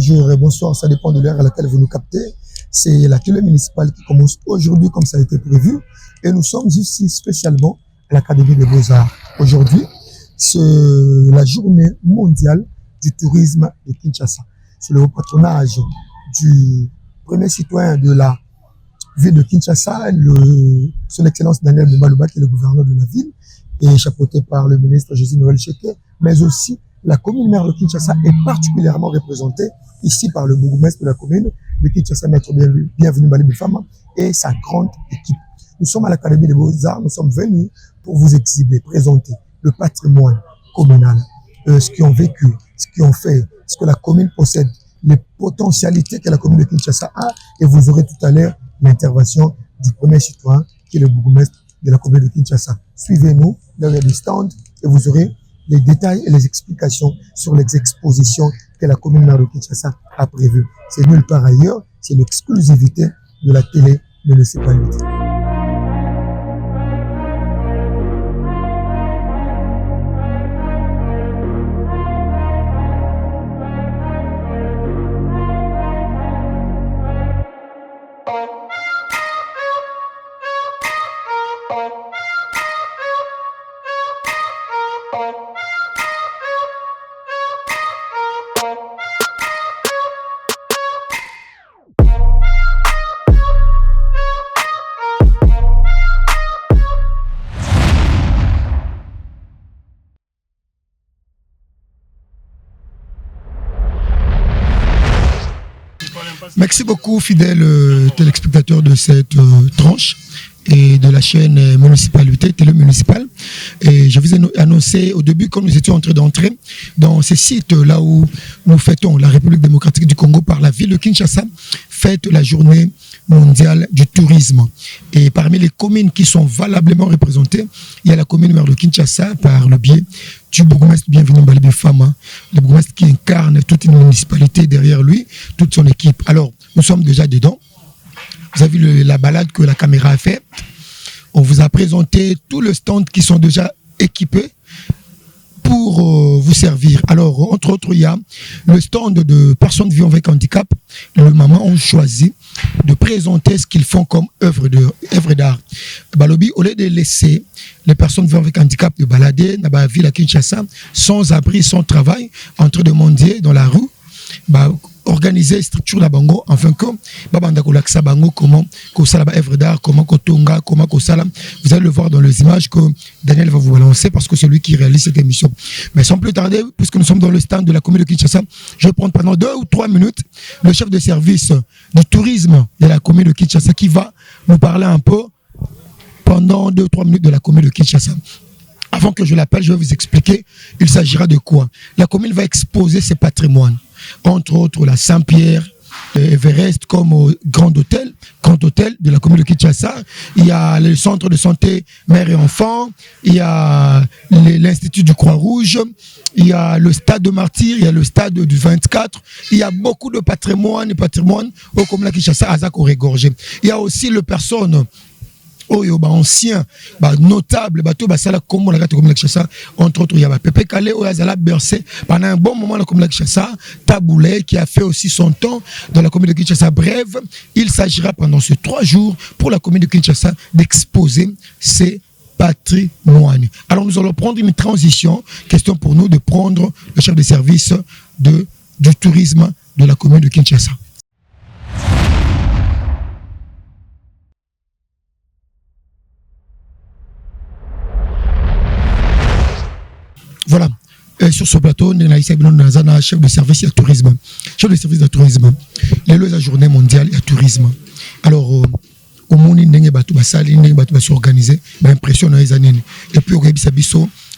bonjour et bonsoir, ça dépend de l'heure à laquelle vous nous captez. C'est la télé municipale qui commence aujourd'hui comme ça a été prévu et nous sommes ici spécialement à l'Académie des Beaux-Arts. Aujourd'hui, c'est la journée mondiale du tourisme de Kinshasa. C'est le patronage du premier citoyen de la ville de Kinshasa, son Excellence Daniel Bumba, qui est le gouverneur de la ville, et chapeauté par le ministre Jésus Noël Cheke, mais aussi la commune maire de Kinshasa est particulièrement représentée ici par le bourgmestre de la commune de Kinshasa, Maître Bienvenu Bali Bifama, et sa grande équipe. Nous sommes à l'Académie des Beaux-Arts, nous sommes venus pour vous exhiber, présenter le patrimoine communal, ce qu'ils ont vécu, ce qu'ils ont fait, ce que la commune possède, les potentialités que la commune de Kinshasa a, et vous aurez tout à l'heure l'intervention du premier citoyen qui est le bourgmestre de la commune de Kinshasa. Suivez-nous dans les stands et vous aurez les détails et les explications sur les expositions que la commune de Kinshasa a prévues. C'est nulle part ailleurs, c'est l'exclusivité de la télé municipalité. Merci beaucoup, fidèles téléspectateurs de cette tranche et de la chaîne municipalité, télé municipale. Et je vous ai annoncé au début, quand nous étions en train d'entrer dans ces sites là où nous fêtons la République démocratique du Congo par la ville de Kinshasa, fête la journée mondiale du tourisme. Et parmi les communes qui sont valablement représentées, il y a la commune maire de Kinshasa par le biais du bourgmestre Bienvenu Bali Bifama, le bourgmestre qui incarne toute une municipalité derrière lui, toute son équipe. Alors, nous sommes déjà dedans. Vous avez vu la balade que la caméra a fait. On vous a présenté tous les stands qui sont déjà équipés pour vous servir. Alors, entre autres, il y a le stand de personnes vivant avec handicap. Les mamans ont choisi de présenter ce qu'ils font comme œuvre d'art. Balobi, au lieu de laisser les personnes vivant avec handicap de balader dans la ville à Kinshasa, sans abri, sans travail, en train de mendier dans la rue, organiser structure la bango enfin que babanda ko laksa bango comment ko sala ba œuvre d'art, comment ko tonga, comment ko sala. Vous allez le voir dans les images que Daniel va vous balancer parce que c'est lui qui réalise cette émission. Mais sans plus tarder, puisque nous sommes dans le stand de la commune de Kinshasa, je vais prendre pendant 2 ou 3 minutes le chef de service du tourisme de la commune de Kinshasa qui va nous parler un peu pendant 2 ou 3 minutes de la commune de Kinshasa. Avant que je l'appelle, je vais vous expliquer il s'agira de quoi. La commune va exposer ses patrimoines. Entre autres la Saint-Pierre, Everest comme au Grand Hôtel de la commune de Kinshasa. Il y a le centre de santé mère et enfant, il y a l'Institut du Croix-Rouge, il y a le stade de Martyrs, il y a le stade du 24. Il y a beaucoup de patrimoine au commune de Kinshasa, Azak au régorgé. Il y a aussi le personne ancien, notable, entre autres, il y a Pépé Kalé, bercé pendant un bon moment la commune de Kinshasa, Taboulé, qui a fait aussi son temps dans la commune de Kinshasa. Bref, il s'agira pendant ces 3 jours pour la commune de Kinshasa d'exposer ses patrimoines. Alors nous allons prendre une transition, question pour nous de prendre le chef de service du tourisme de la commune de Kinshasa. Voilà. Et sur ce plateau, nous avons un chef de service du tourisme. Chef de service du tourisme. La journée mondiale du tourisme. Alors, au monde, nous avons s'organiser, impression les années. Et puis,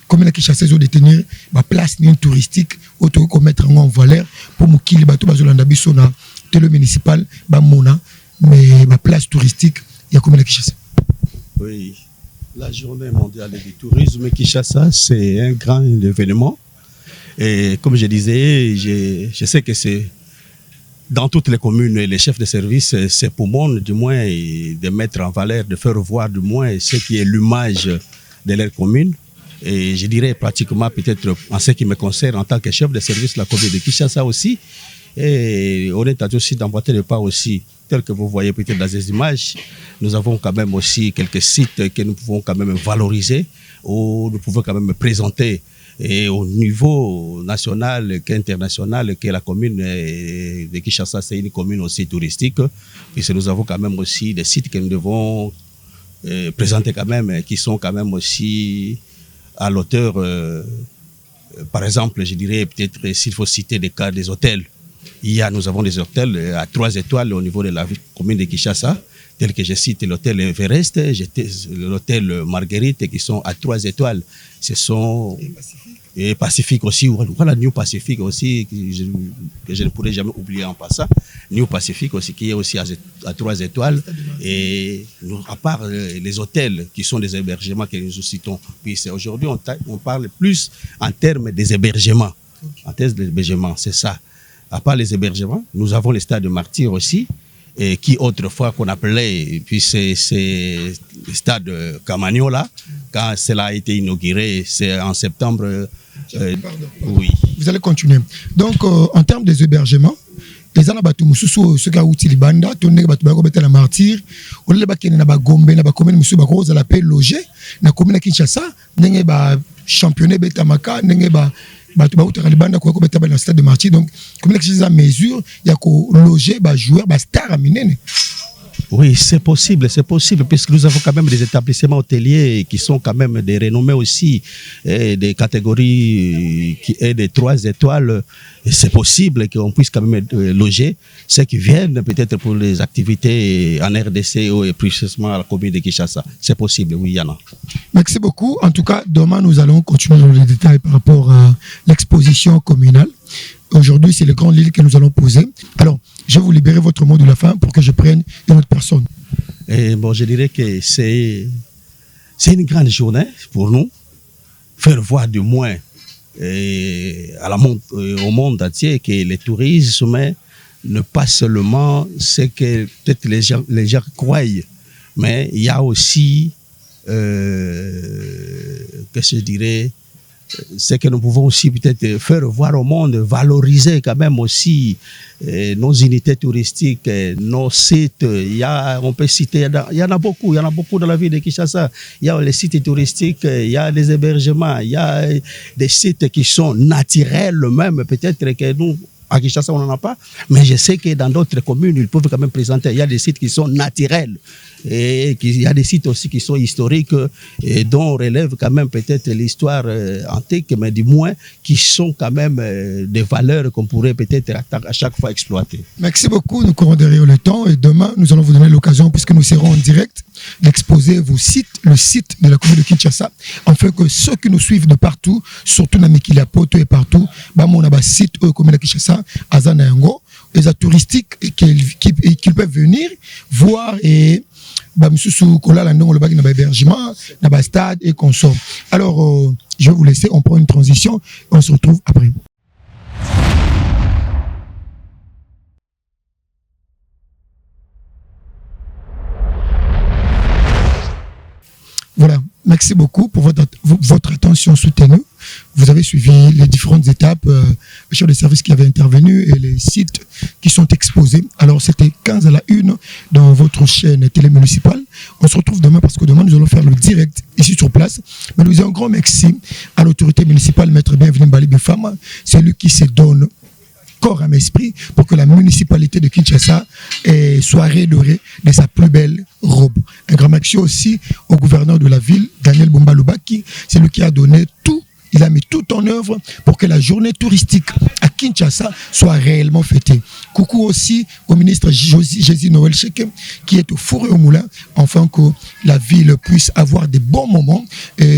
comme la Kinshasa de tenir la place touristique, auto mettre en valeur pour qu'il bateau bazolanda biso na télé municipal mona mais la place touristique il y a comme la Kinshasa. Oui. La journée mondiale du tourisme Kinshasa, c'est un grand événement. Et comme je disais, je sais que c'est dans toutes les communes, les chefs de service, c'est pour moi, du moins, de mettre en valeur, de faire voir du moins ce qui est l'image de leur commune. Et je dirais pratiquement, peut-être en ce qui me concerne, en tant que chef de service de la commune de Kinshasa aussi, Et on est aussi d'emboîter le pas aussi, tel que vous voyez peut-être dans ces images. Nous avons quand même aussi quelques sites que nous pouvons quand même valoriser, où nous pouvons quand même présenter et au niveau national qu'international, que la commune de Kinshasa, c'est une commune aussi touristique, puisque nous avons quand même aussi des sites que nous devons présenter quand même, qui sont quand même aussi à l'auteur. Par exemple, je dirais peut-être s'il faut citer des cas des hôtels. Nous avons des hôtels à 3 étoiles au niveau de la commune de Kinshasa, tel que je cite l'hôtel Everest, l'hôtel Marguerite, qui sont à 3 étoiles. Ce sont et Pacifique aussi, voilà New Pacific aussi, que je ne pourrais jamais oublier en passant. New Pacific aussi, qui est aussi à 3 étoiles. Et à part les hôtels qui sont des hébergements que nous citons, puis aujourd'hui on parle plus en termes des hébergements. En termes d'hébergements, c'est ça. À part les hébergements, nous avons le stade de Martyrs aussi, et qui autrefois qu'on appelait, puis c'est le stade Camagnola, quand cela a été inauguré, c'est en septembre. Oui. Vous allez continuer. Donc, en termes des hébergements, les gens qui ont été libanda, qui ont été la martyr, on les qui na Gombe, na commune musu ba ko la paix loger, na commune Kinshasa, ndenge ba championné betamaka, ndenge ba tu utaka libanda ko beta ba na stade de martyr. Donc, commune Kinshasa mesure ya ko loger ba joueur ba star minene. Oui, c'est possible, puisque nous avons quand même des établissements hôteliers qui sont quand même des renommées aussi, des catégories qui est des 3 étoiles. C'est possible qu'on puisse quand même loger ceux qui viennent peut-être pour les activités en RDC et plus précisément à la commune de Kinshasa. C'est possible, oui, il y en a. Merci beaucoup. En tout cas, demain, nous allons continuer dans les détails par rapport à l'exposition communale. Aujourd'hui, c'est le grand livre que nous allons poser. Alors, je vais vous libérer votre mot de la fin pour que je prenne une autre personne. Et bon, je dirais que c'est une grande journée pour nous. Faire voir du moins au monde entier que le tourisme ne pas seulement ce que peut-être les gens croient, mais il y a aussi, que je dirais, c'est que nous pouvons aussi peut-être faire voir au monde, valoriser quand même aussi nos unités touristiques, nos sites. On peut citer, il y en a beaucoup dans la ville de Kinshasa. Il y a les sites touristiques, il y a des hébergements, il y a des sites qui sont naturels même, peut-être que nous, à Kinshasa, on n'en a pas, mais je sais que dans d'autres communes, ils peuvent quand même présenter. Il y a des sites qui sont naturels et il y a des sites aussi qui sont historiques et dont on relève quand même peut-être l'histoire antique, mais du moins qui sont quand même des valeurs qu'on pourrait peut-être à chaque fois exploiter. Merci beaucoup. Nous courons derrière le temps et demain, nous allons vous donner l'occasion, puisque nous serons en direct, d'exposer vos sites, le site de la commune de Kinshasa, afin que ceux qui nous suivent de partout, surtout dans Mikila Poto et partout, on a un site de la commune de Kinshasa, Azana Yango, les touristique qu'ils peuvent venir voir et hébergement, stade et consomme. Alors, je vais vous laisser, on prend une transition, on se retrouve après. Voilà, merci beaucoup pour votre attention soutenue. Vous avez suivi les différentes étapes, les chefs de service qui avaient intervenu et les sites qui sont exposés. Alors, c'était 15 à la 1 dans votre chaîne télé municipale. On se retrouve demain parce que demain, nous allons faire le direct ici sur place. Mais nous disons un grand merci à l'autorité municipale, Maître Bienvenu Mbali Bifama. C'est lui qui se donne corps à esprit pour que la municipalité de Kinshasa soit redorée de sa plus belle robe. Un grand merci aussi au gouverneur de la ville, Daniel Bumba Lubaki. C'est lui qui a donné tout. Il a mis tout en œuvre pour que la journée touristique à Kinshasa soit réellement fêtée. Coucou aussi au ministre Jésus Noël Cheke qui est au four et au moulin, afin que la ville puisse avoir des bons moments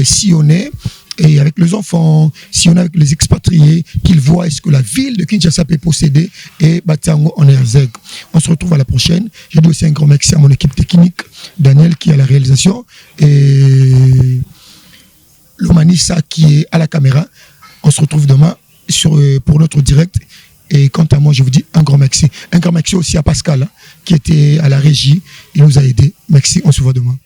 sillonnés et avec les enfants, si on est avec les expatriés, qu'ils voient ce que la ville de Kinshasa peut posséder et Batiango en RZ. On se retrouve à la prochaine. Je dis aussi un grand merci à mon équipe technique, Daniel qui est à la réalisation et Lomanissa qui est à la caméra. On se retrouve demain pour notre direct. Et quant à moi, je vous dis un grand merci. Un grand merci aussi à Pascal qui était à la régie. Il nous a aidés. Merci, on se voit demain.